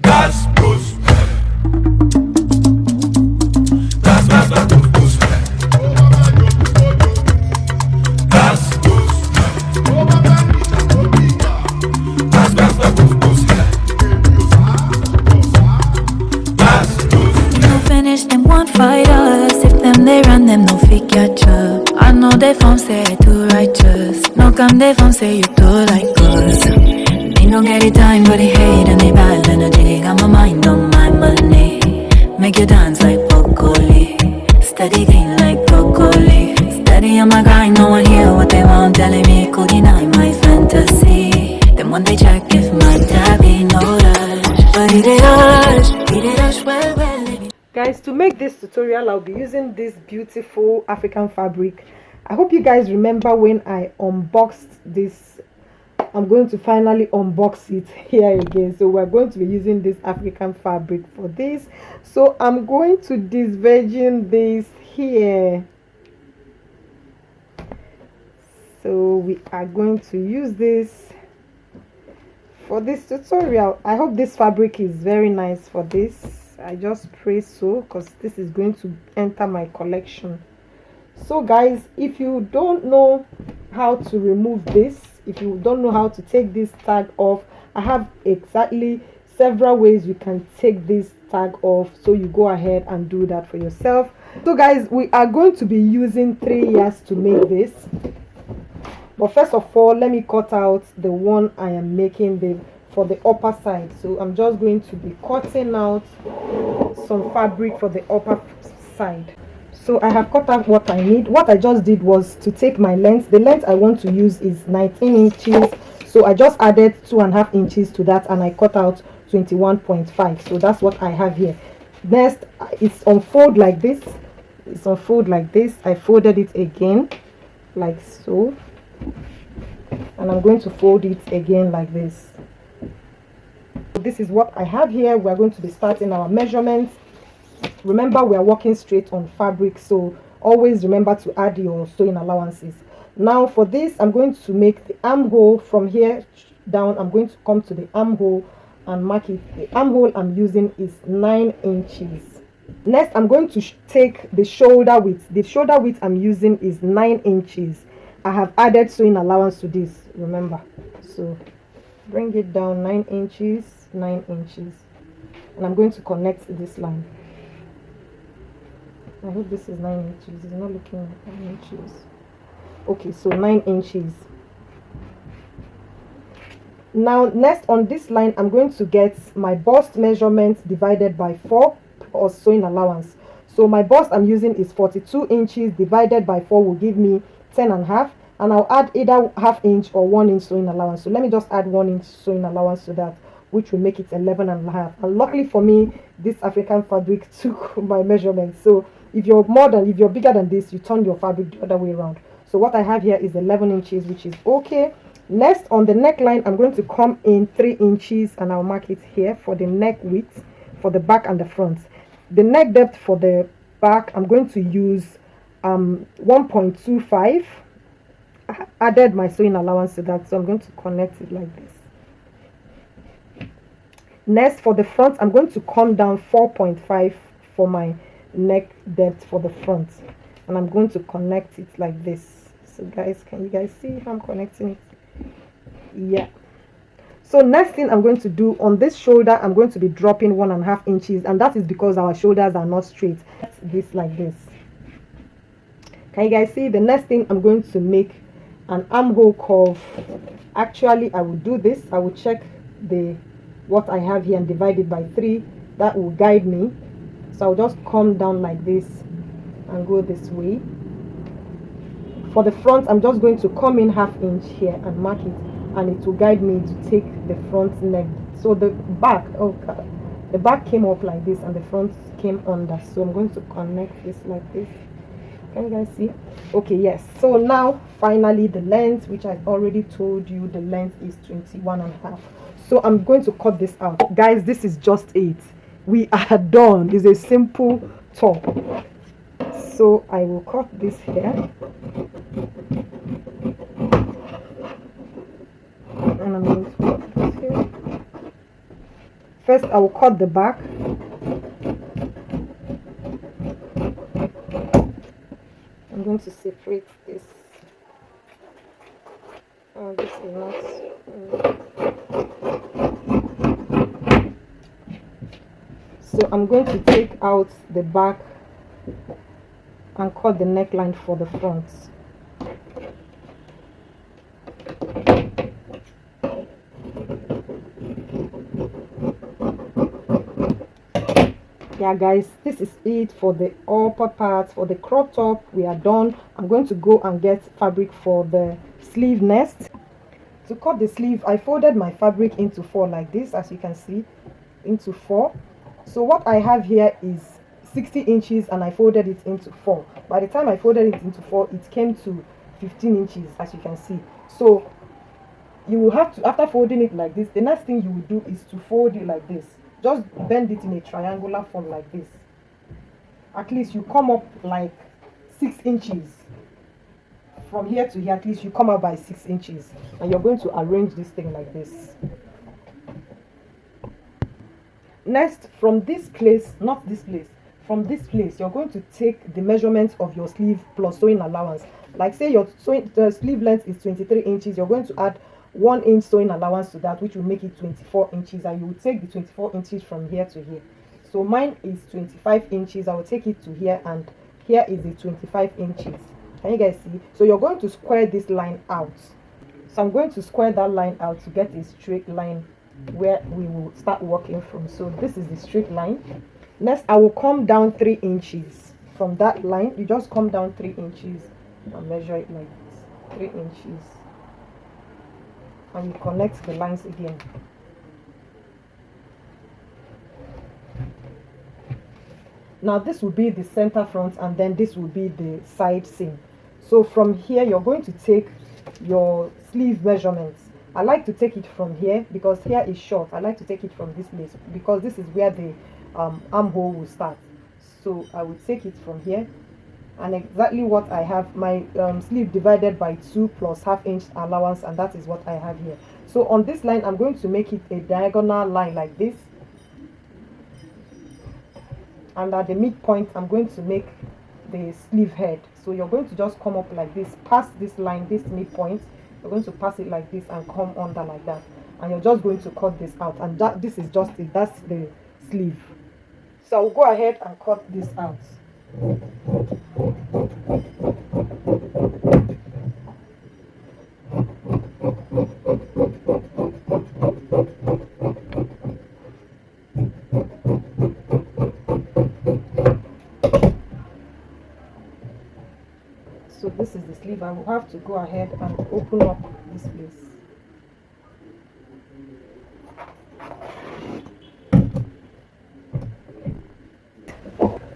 Gas boost. Gas, gas, gas, boost, boost. Gas boost. Gas, gas, gas, boost, boost. Gas boost. No finish them won't fight us. If them they run them no fit catch up. I know they from say too righteous. No come they from say you too like us. They no get it time but they hate and they bad energy. Got my mind on my money. Make you dance like broccoli. Steady clean like broccoli. Steady on my grind, no one hear what they want. Telling me could deny my fantasy. Then when they check if my tabby no rush. But he did rush well. Guys, to make this tutorial I'll be using this beautiful African fabric. I hope you guys remember when I unboxed this. I'm going to finally unbox it here again. So we're going to be using this African fabric for this. So I'm going to disvirgin this here. So we are going to use this for this tutorial. I hope this fabric is very nice for this. I just pray so, because this is going to enter my collection. So guys, if you don't know how to remove this, if you don't know how to take this tag off, I have exactly several ways you can take this tag off, so you go ahead and do that for yourself. So guys, we are going to be using 3 years to make this, but first of all let me cut out the one I am making for the upper side. So I'm just going to be cutting out some fabric for the upper side. So I have cut out what I need. What I just did was to take my length. The length I want to use is 19 inches, so I just added 2.5 inches to that and I cut out 21.5. so that's what I have here. Next, it's unfold like this. It's unfold like this. I folded it again like so, and I'm going to fold it again like this. This is what I have here. We're going to be starting our measurements. Remember, we are working straight on fabric, so always remember to add your sewing allowances. Now for this, I'm going to make the armhole from here down. I'm going to come to the armhole and mark it. The armhole I'm using is 9 inches. Next, I'm going to take the shoulder width. The shoulder width I'm using is 9 inches. I have added sewing allowance to this, remember. So bring it down 9 inches, 9 inches, and I'm going to connect this line. I hope this is 9 inches. It's not looking like 9 inches. Okay, so 9 inches. Now next on this line, I'm going to get my bust measurement divided by 4 plus sewing allowance. So my bust I'm using is 42 inches divided by 4 will give me 10.5, and I'll add either ½ inch or 1 inch sewing allowance. So let me just add 1 inch sewing allowance to that, which will make it 11.5. And luckily for me, this African fabric took my measurement. So if you're bigger than this, you turn your fabric the other way around. So what I have here is 11 inches, which is okay. Next, on the neckline, I'm going to come in 3 inches and I'll mark it here for the neck width for the back and the front. The neck depth for the back, I'm going to use 1.25. I added my sewing allowance to that, so I'm going to connect it like this. Next, for the front, I'm going to come down 4.5 for my neck depth for the front, and I'm going to connect it like this. So guys, can you guys see how I'm connecting it? Yeah. So next thing I'm going to do on this shoulder, I'm going to be dropping 1.5 inches, and that is because our shoulders are not straight. This like this. Can you guys see? The next thing I'm going to make an armhole curve. Actually, I will do this. I will check what I have here and divide it by 3. That will guide me. So I'll just come down like this and go this way. For the front, I'm just going to come in ½ inch here and mark it, and it will guide me to take the front neck. So the back, the back came up like this and the front came under. So I'm going to connect this like this. Can you guys see? Okay, yes. So now finally the length, which I already told you the length is 21.5. So I'm going to cut this out. Guys, this is just it. We are done. It's a simple top. So I will cut this here. And I'm going to cut this here. First, I will cut the back. I'm going to separate this. Oh, this is not. So I'm going to take out the back and cut the neckline for the front. Yeah guys, this is it for the upper part. For the crop top, we are done. I'm going to go and get fabric for the sleeve next. To cut the sleeve, I folded my fabric into 4 like this, as you can see, into 4. So what I have here is 60 inches and I folded it into 4. By the time I folded it into 4, it came to 15 inches, as you can see. So you will have to, after folding it like this, the next thing you will do is to fold it like this. Just bend it in a triangular form like this. At least you come up like 6 inches. From here to here, at least you come up by 6 inches. And you're going to arrange this thing like this. Next, from this place, not this place, from this place, you're going to take the measurement of your sleeve plus sewing allowance. Like say your the sleeve length is 23 inches, you're going to add 1 inch sewing allowance to that, which will make it 24 inches, and you will take the 24 inches from here to here. So mine is 25 inches. I will take it to here, and here is the 25 inches. Can you guys see? So you're going to square this line out. So I'm going to square that line out to get a straight line where we will start working from. So this is the straight line. Next, I will come down 3 inches from that line. You just come down 3 inches and measure it like this, 3 inches, and you connect the lines again. Now this will be the center front, and then this will be the side seam. So from here, you're going to take your sleeve measurements. I like to take it from here because here is short. I like to take it from this place because this is where the armhole will start. So I will take it from here, and exactly what I have, my sleeve divided by 2 plus ½ inch allowance, and that is what I have here. So on this line, I'm going to make it a diagonal line like this, and at the midpoint I'm going to make the sleeve head. So you're going to just come up like this, past this line, this midpoint. You're going to pass it like this and come under like that, and you're just going to cut this out, and this is just it. That's the sleeve. So I'll go ahead and cut this out. So this is the sleeve. I will have to go ahead and open up this place.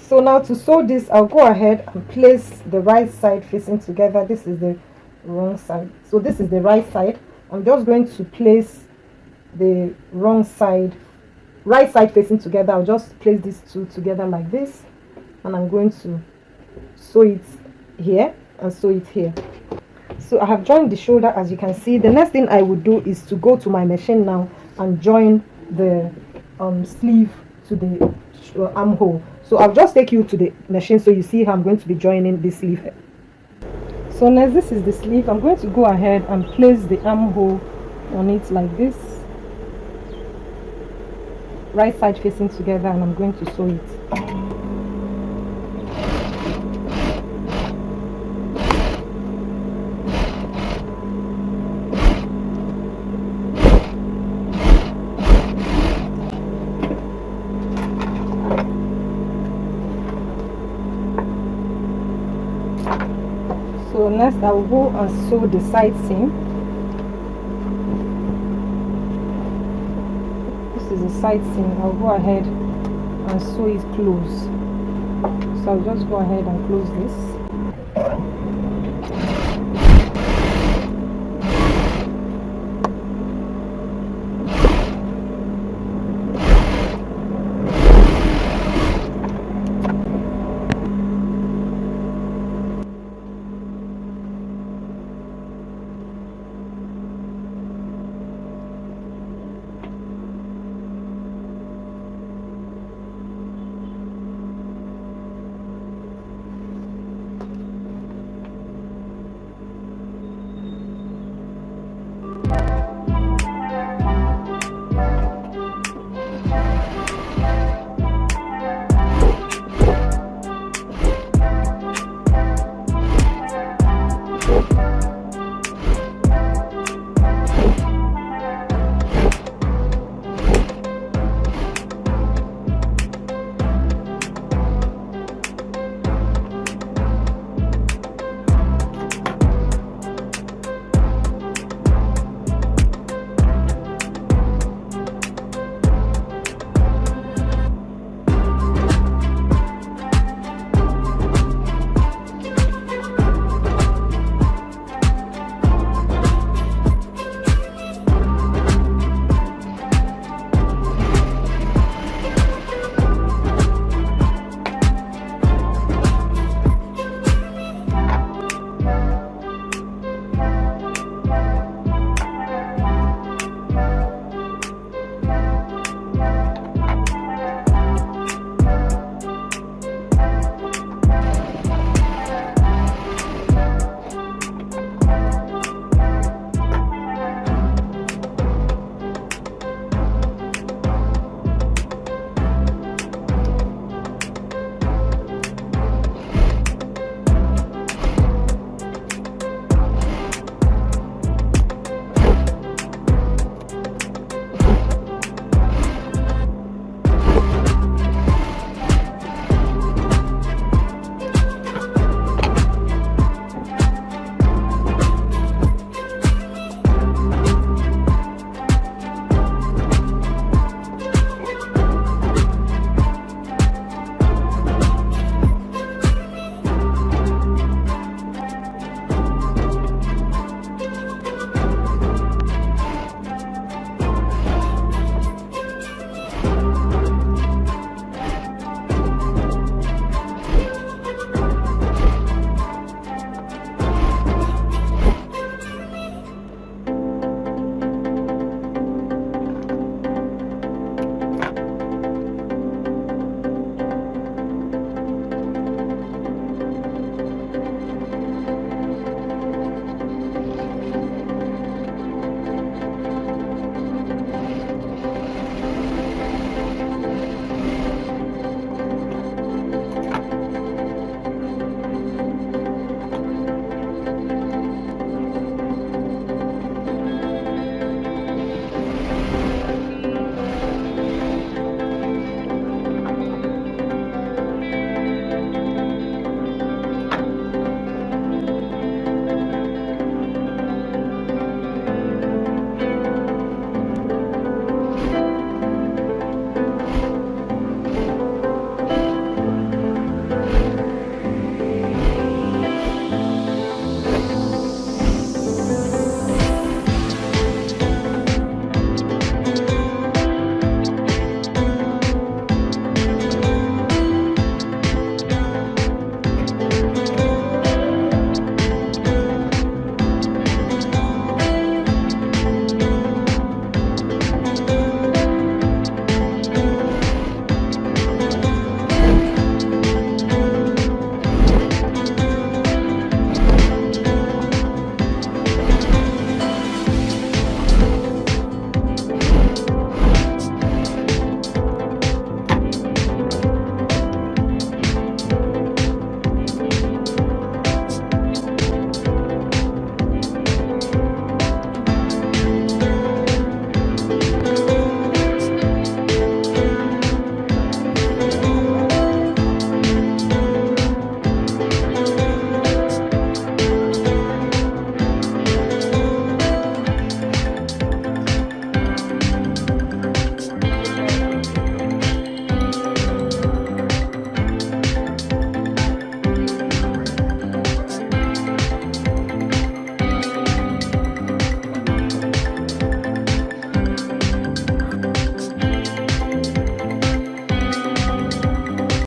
So now to sew this, I'll go ahead and place the right side facing together. This is the wrong side. So this is the right side. I'm just going to place the right side facing together. I'll just place these two together like this, and I'm going to sew it here and sew it here. So I have joined the shoulder, as you can see. The next thing I would do is to go to my machine now and join the sleeve to the armhole. So I'll just take you to the machine so you see how I'm going to be joining this sleeve. So next, this is the sleeve. I'm going to go ahead and place the armhole on it like this, right side facing together, and I'm going to sew it. So next, I will go and sew the side seam. This is the side seam. I'll go ahead and sew it close. So I'll just go ahead and close this.